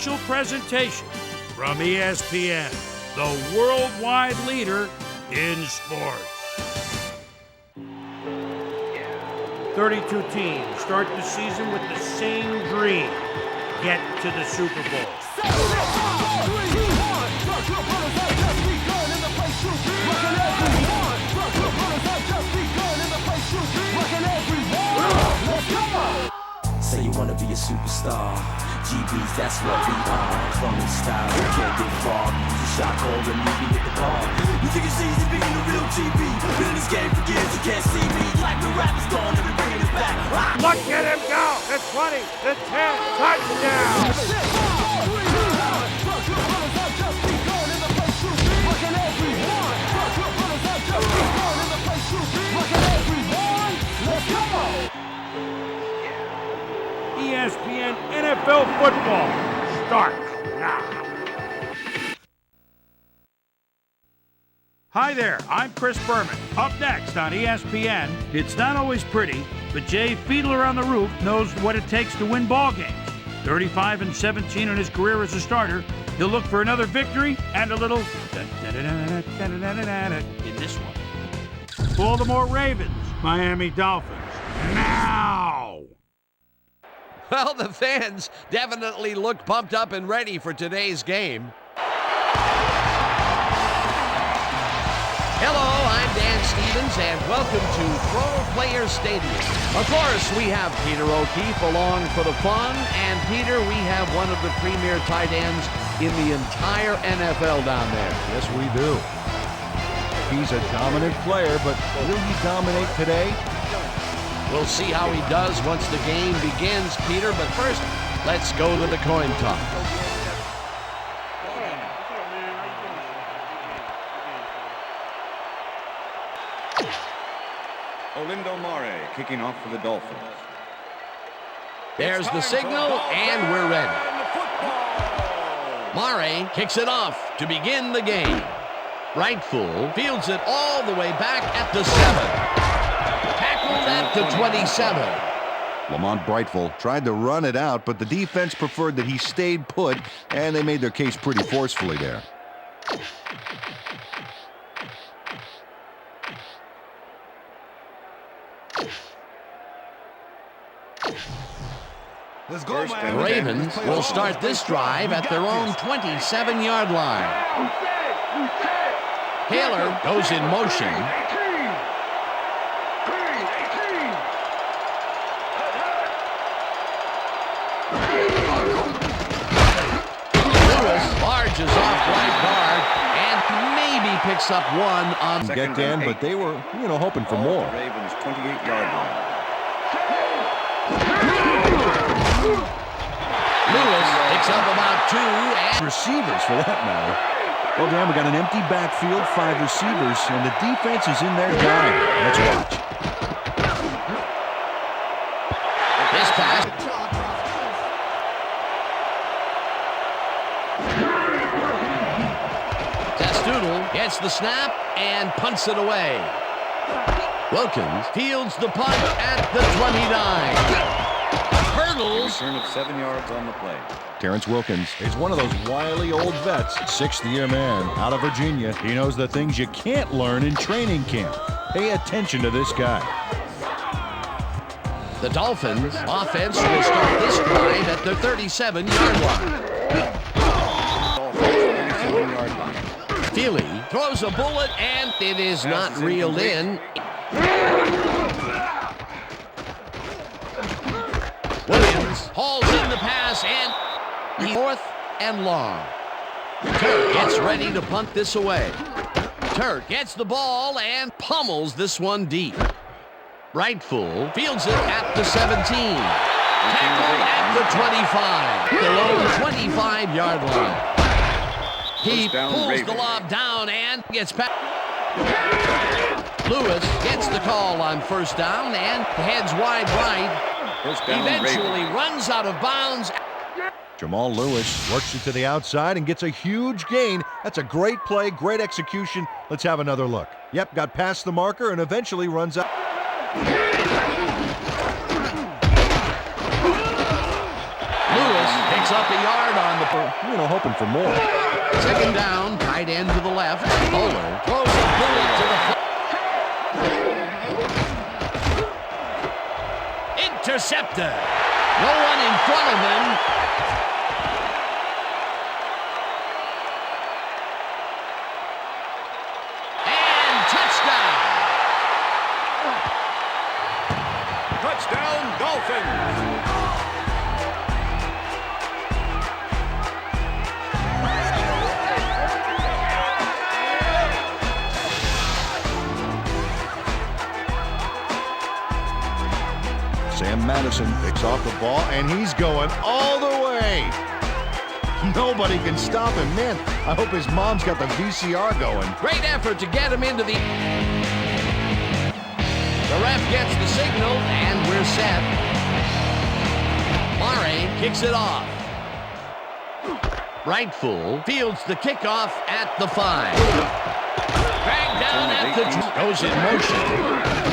special presentation from ESPN, the worldwide leader in sports. 32 teams start the season with the same dream: get to the Super Bowl. Say you wanna be a superstar. GBs, that's what we are. Cloning style, you can't get far. Use a shot call and meet me at the bar. You think it's easy being a real GB? Been in this game for years, you can't see me. Like the rappers gone, and we bringing it back. Look at him go! The 20, the 10, touchdown! ESPN NFL football starts now. Hi there, I'm Chris Berman. Up next on ESPN, it's not always pretty, but Jay Fiedler on the Roof knows what it takes to win ball games. 35-17 in his career as a starter, he'll look for another victory and a little in this one. Baltimore Ravens, Miami Dolphins. Now! Well, the fans definitely look pumped up and ready for today's game. Hello, I'm Dan Stevens, and welcome to Pro Player Stadium. Of course, we have Peter O'Keefe along for the fun, and Peter, we have one of the premier tight ends in the entire NFL down there. Yes, we do. He's a dominant player, but will he dominate today? We'll see how he does once the game begins, Peter, but first, let's go to the coin toss. Olindo Mare kicking off for the Dolphins. There's the signal, and we're ready. Mare kicks it off to begin the game. Right full, fields it all the way back at the 7. Tackled at the 27. Lamont Brightful tried to run it out, but the defense preferred that he stayed put, and they made their case pretty forcefully there. Let's go, The Ravens will start this drive at their own 27-yard line. Taylor goes in motion. Lewis barges off right guard and maybe picks up one on Get Dan, but they were, hoping for more. Ravens 28-yard line. Lewis picks up about 2 and Receivers, for that matter. Well, Dan, we got an empty backfield, 5 receivers, and the defense is in their dime. Let's watch. this pass. Testoodle gets the snap and punts it away. Wilkins fields the punt at the 29. Hurdles. Return of 7 yards on the play. Terrence Wilkins is one of those wily old vets, 6th-year man out of Virginia. He knows the things you can't learn in training camp. Pay attention to this guy. The Dolphins offense will start this drive at the 37-yard line. 37-yard line. Feely throws a bullet, and it is not reeled in. Williams hauls in the pass, and 4th and long. Turk gets ready to punt this away. Turk gets the ball and pummels this one deep. Right full, fields it at the 17. Tackled at the 25. Below 25-yard line. He pulls the lob down and gets back. Lewis gets the call on first down and heads wide right. First down, Eventually runs out of bounds. Jamal Lewis works it to the outside and gets a huge gain. That's a great play, great execution. Let's have another look. Yep, got past the marker and eventually runs out. Lewis picks up a yard on the hoping for more. Second down, tight end to the left. Bowler throws a bullet to the intercepted. No one in front of him. And touchdown. Touchdown, Dolphins. Sam Madison picks off the ball, and he's going all the way. Nobody can stop him. Man, I hope his mom's got the VCR going. Great effort to get him into the... The ref gets the signal, and we're set. Mare kicks it off. Right full fields the kickoff at the 5. Dragged down at the... Goes in motion.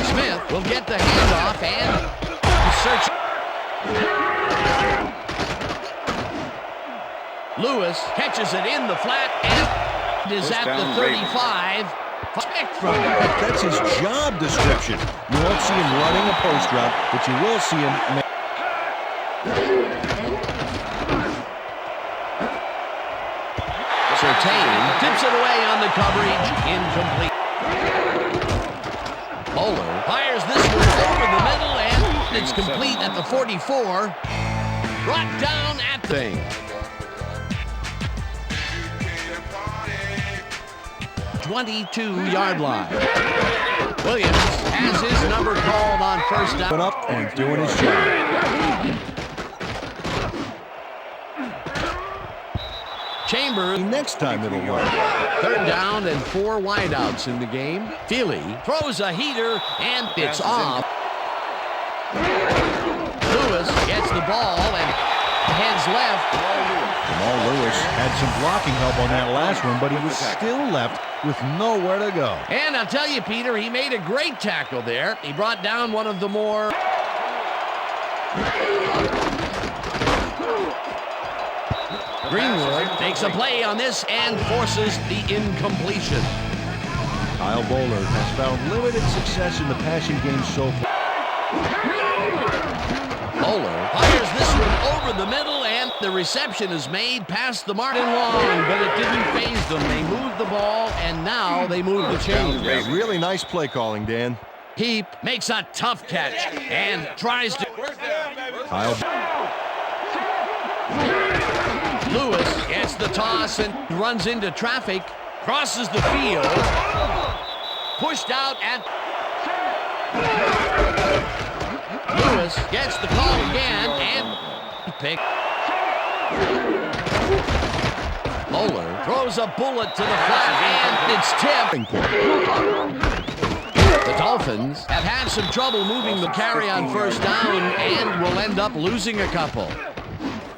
Smith will get the handoff and... search. Lewis catches it in the flat and is at the 35. From That's his job description. You won't see him running a post route, but you will see him... Surtain tips it away on the coverage. Incomplete. Bowler fires this one over the middle and it's complete at the 44. Brought down at the 22-yard line. Williams has his number called on first down. Up and doing his job. Chambers. Next time it'll work. Third down and 4 wideouts in the game. Feely throws a heater and it's off. Lewis gets the ball and heads left. Jamal Lewis had some blocking help on that last one, but he was still left with nowhere to go. And I'll tell you, Peter, he made a great tackle there. He brought down one of the more... Greenwood makes a play on this and forces the incompletion. Kyle Bowler has found limited success in the passing game so far. Bowler fires this one over the middle and the reception is made past the mark and long, but it didn't faze them. They moved the ball and now they move the chain. Yeah, really nice play calling, Dan. Heap makes a tough catch and tries to... Kyle Lewis gets the toss and runs into traffic, crosses the field, pushed out and... Lewis gets the call again and pick. Bowler throws a bullet to the flat and it's tipped. The Dolphins have had some trouble moving the carry on first down and will end up losing a couple.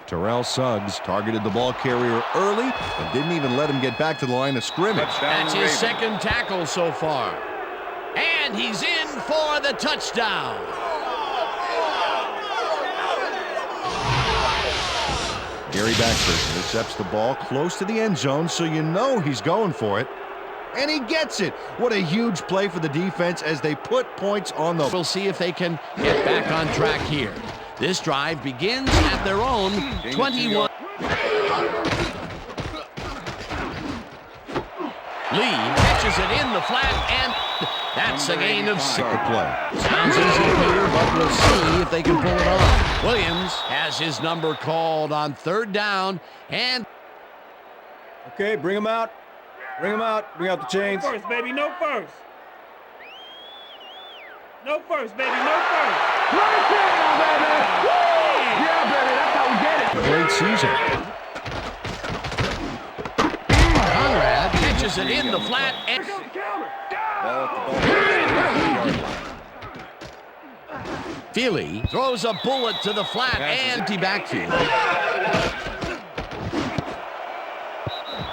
Terrell Suggs targeted the ball carrier early and didn't even let him get back to the line of scrimmage. That's his second tackle so far. And he's in for the touchdown. Gary Baxter intercepts the ball close to the end zone, so you know he's going for it. And he gets it. What a huge play for the defense as they put points on the... We'll see if they can get back on track here. This drive begins at their own 21. Lee catches it in the flat, and that's a gain of 6. play. Sounds easy, Peter, but we'll see if they can pull it off. Williams has his number called on third down, and... Okay, bring him out. Bring him out. Bring out the chains. First, baby, no first. No first, baby, no first. Right there, baby! Woo! Yeah, baby, that's how we get it. Great season. Conrad catches it in the flat, and... Ball at the Feely throws a bullet to the flat and empty backfield.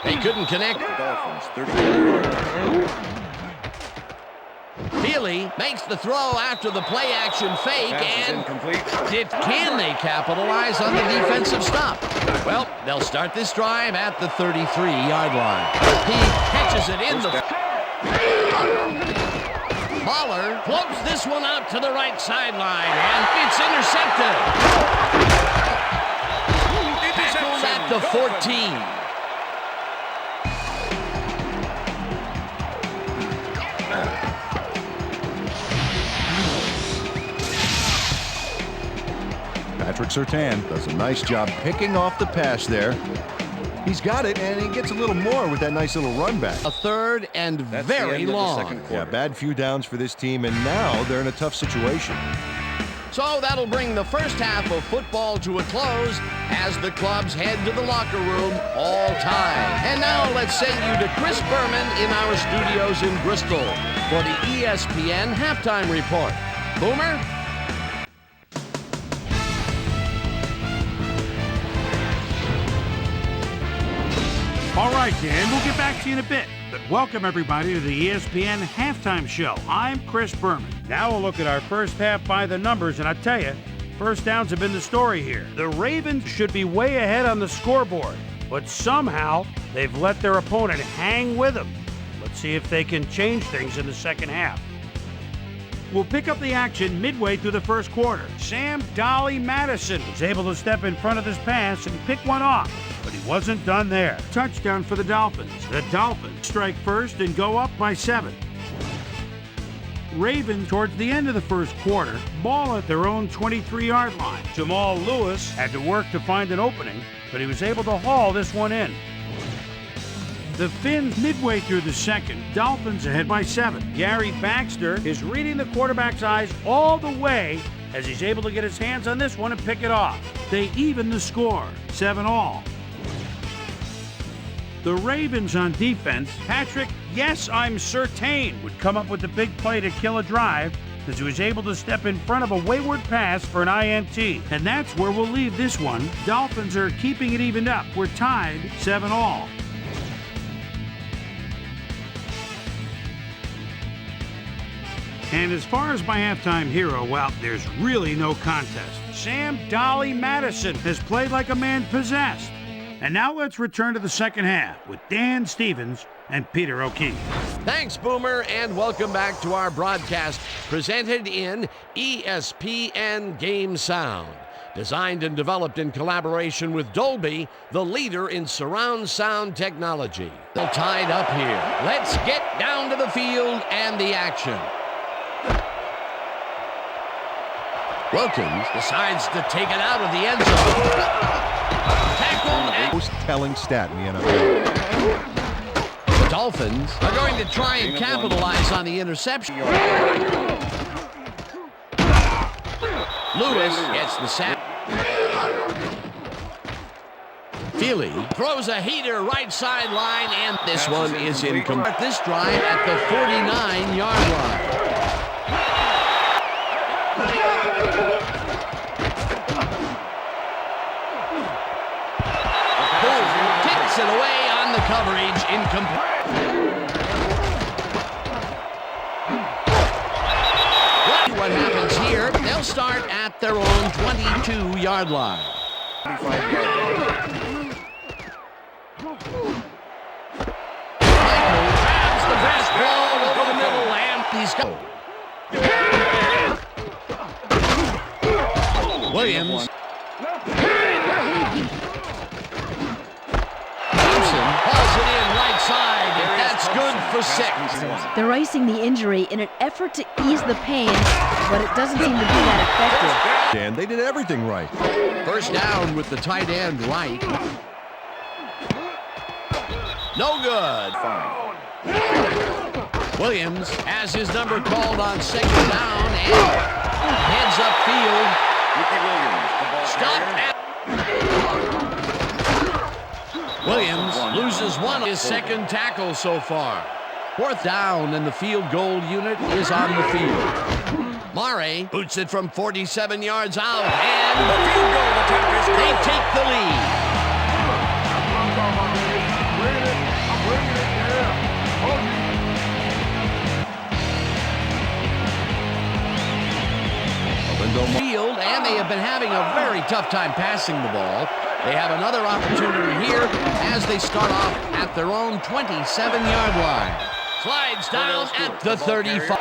They couldn't connect. Dolphins, 34. Feely makes the throw after the play-action fake, Pass is and incomplete. can they capitalize on the defensive stop? Well, they'll start this drive at the 33-yard line. He catches it in the... Mahler floats this one out to the right sideline, and it's intercepted. Tackled at the 14. Patrick Surtain does a nice job picking off the pass there. He's got it, and he gets a little more with that nice little run back. A third and That's the very end of the long. second quarter. Yeah, bad few downs for this team, and now they're in a tough situation. So that'll bring the first half of football to a close as the clubs head to the locker room all time. And now let's send you to Chris Berman in our studios in Bristol for the ESPN Halftime Report. Boomer? All right, Dan, we'll get back to you in a bit. But welcome, everybody, to the ESPN Halftime Show. I'm Chris Berman. Now we'll look at our first half by the numbers, and I tell you, first downs have been the story here. The Ravens should be way ahead on the scoreboard, but somehow they've let their opponent hang with them. Let's see if they can change things in the second half. We'll pick up the action midway through the first quarter. Sam Dolly Madison was able to step in front of this pass and pick one off, but he wasn't done there. Touchdown for the Dolphins. The Dolphins strike first and go up by 7. Ravens, towards the end of the first quarter, ball at their own 23-yard line. Jamal Lewis had to work to find an opening, but he was able to haul this one in. The Finns midway through the second, Dolphins ahead by 7. Gary Baxter is reading the quarterback's eyes all the way as he's able to get his hands on this one and pick it off. They even the score, 7-all. The Ravens on defense, Patrick, yes, I'm Surtain, would come up with the big play to kill a drive as he was able to step in front of a wayward pass for an INT. And that's where we'll leave this one. Dolphins are keeping it evened up. We're tied 7-all. And as far as my halftime hero, well, there's really no contest. Sam Dolly Madison has played like a man possessed. And now let's return to the second half with Dan Stevens and Peter O'Keefe. Thanks, Boomer, and welcome back to our broadcast presented in ESPN Game Sound. Designed and developed in collaboration with Dolby, the leader in surround sound technology. They're tied up here. Let's get down to the field and the action. Wilkins decides to take it out of the end zone. Tackled and Most telling stat in the NFL. the Dolphins are going to try and capitalize on the interception. Lewis gets the sack. Feely throws a heater right sideline, and this one is incomplete. This drive at the 49-yard line. Kicks it away on the coverage, incomplete. What happens here? They'll start at their own 22-yard line. Michael grabs the fast ball over the middle, and he's got. Williams. Hauls it in right side, and that's good for 6. They're icing the injury in an effort to ease the pain, but it doesn't seem to be that effective. Dan, they did everything right. First down with the tight end right. No good. Williams has his number called on second down and heads upfield. Stopped at Williams loses one of his second tackle so far. Fourth down, and the field goal unit is on the field. Mare boots it from 47 yards out, and they take the lead. They have been having a very tough time passing the ball. They have another opportunity here as they start off at their own 27-yard line. Slides down at the 35.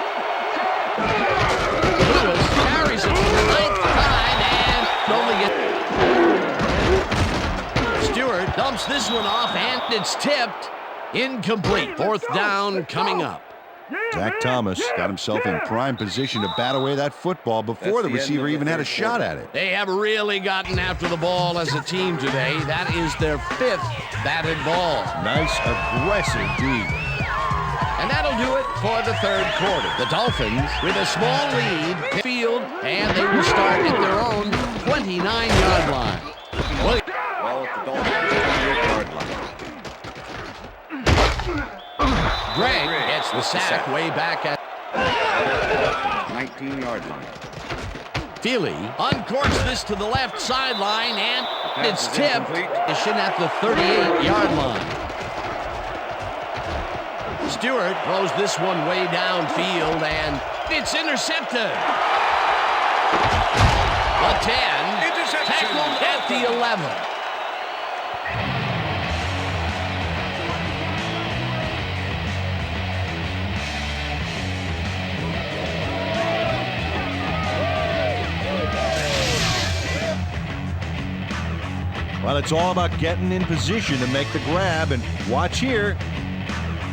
Lewis carries it for the 9th time and only gets... Stewart dumps this one off and it's tipped. Incomplete. 4th down coming up. Zach Thomas got himself in prime position to bat away that football before the receiver even had a shot at it. They have really gotten after the ball as a team today. That is their 5th batted ball. Nice, aggressive D. And that'll do it for the 3rd quarter. The Dolphins with a small lead field, and they will start at their own 29-yard line. Well, the Dolphins 28-yard line. Greg gets the sack way back at 19-yard line. Feely uncorks this to the left sideline, and it's tipped. At the 38-yard line. Stewart throws this one way downfield, and it's intercepted. The 10, tackled at the 11. Well, it's all about getting in position to make the grab, and watch here.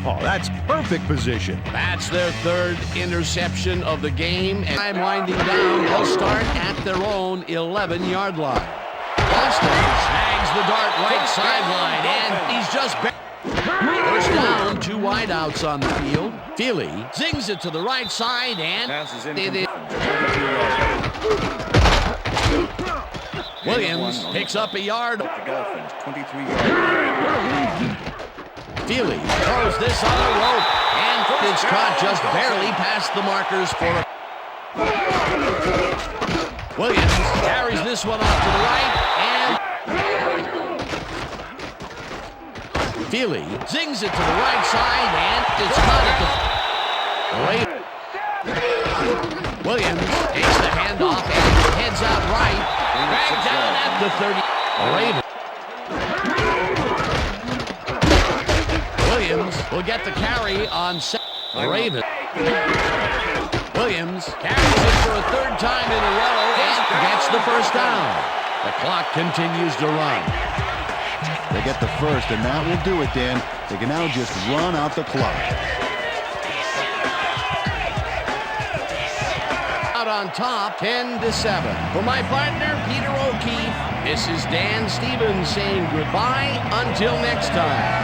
Oh, that's perfect position. That's their 3rd interception of the game, and I'm winding down. They'll start at their own 11-yard line. Austin snags the dart right sideline, and he's just... First down, 2 wideouts on the field. Feely zings it to the right side, and Williams picks up a yard. The Dolphins 23-yard. Feely throws this on a rope, and it's caught just barely past the markers for a... Williams carries this one off to the right, and Feely zings it to the right side, and it's caught at the... Williams takes the handoff and heads out right, back down at the 30. Williams will get the carry on Raven. Williams carries it for a 3rd time in a row and gets the first down. The clock continues to run. They get the first, and that will do it, Dan. They can now just run out the clock. Out on top, 10-7. For my partner, Peter O'Keefe, this is Dan Stevens saying goodbye until next time.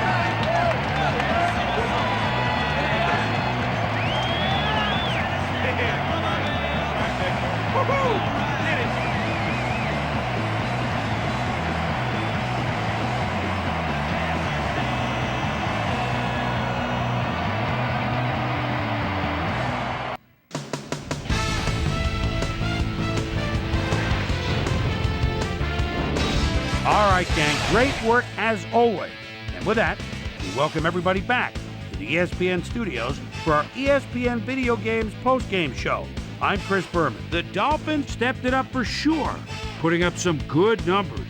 All right, gang, great work as always. And with that, we welcome everybody back to the ESPN studios for our ESPN Video Games postgame show. I'm Chris Berman. The Dolphins stepped it up for sure, putting up some good numbers.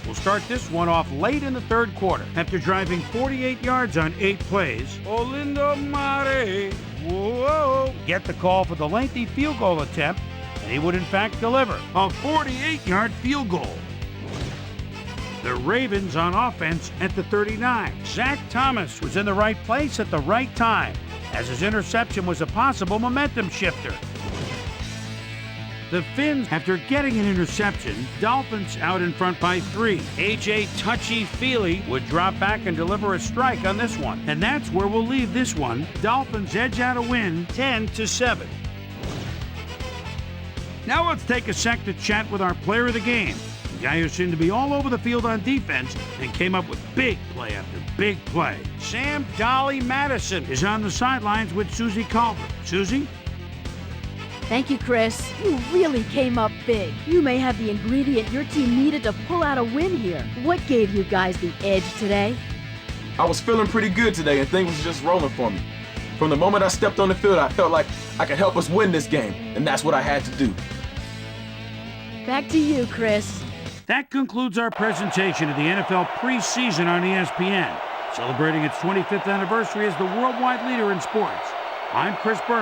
We'll start this one off late in the 3rd quarter. After driving 48 yards on 8 plays, Olindo Mare, whoa, get the call for the lengthy field goal attempt, and he would in fact deliver a 48-yard field goal. The Ravens on offense at the 39. Zach Thomas was in the right place at the right time, as his interception was a possible momentum shifter. The Finns, after getting an interception, Dolphins out in front by 3. A.J. Touchy Feely would drop back and deliver a strike on this one. And that's where we'll leave this one. Dolphins edge out a win, 10-7. Now let's take a sec to chat with our player of the game. The guy who seemed to be all over the field on defense and came up with big play after big play. Sam Dolly Madison is on the sidelines with Susie Culver. Susie? Thank you, Chris. You really came up big. You may have the ingredient your team needed to pull out a win here. What gave you guys the edge today? I was feeling pretty good today and things was just rolling for me. From the moment I stepped on the field, I felt like I could help us win this game, and that's what I had to do. Back to you, Chris. That concludes our presentation of the NFL preseason on ESPN, celebrating its 25th anniversary as the worldwide leader in sports. I'm Chris Berman.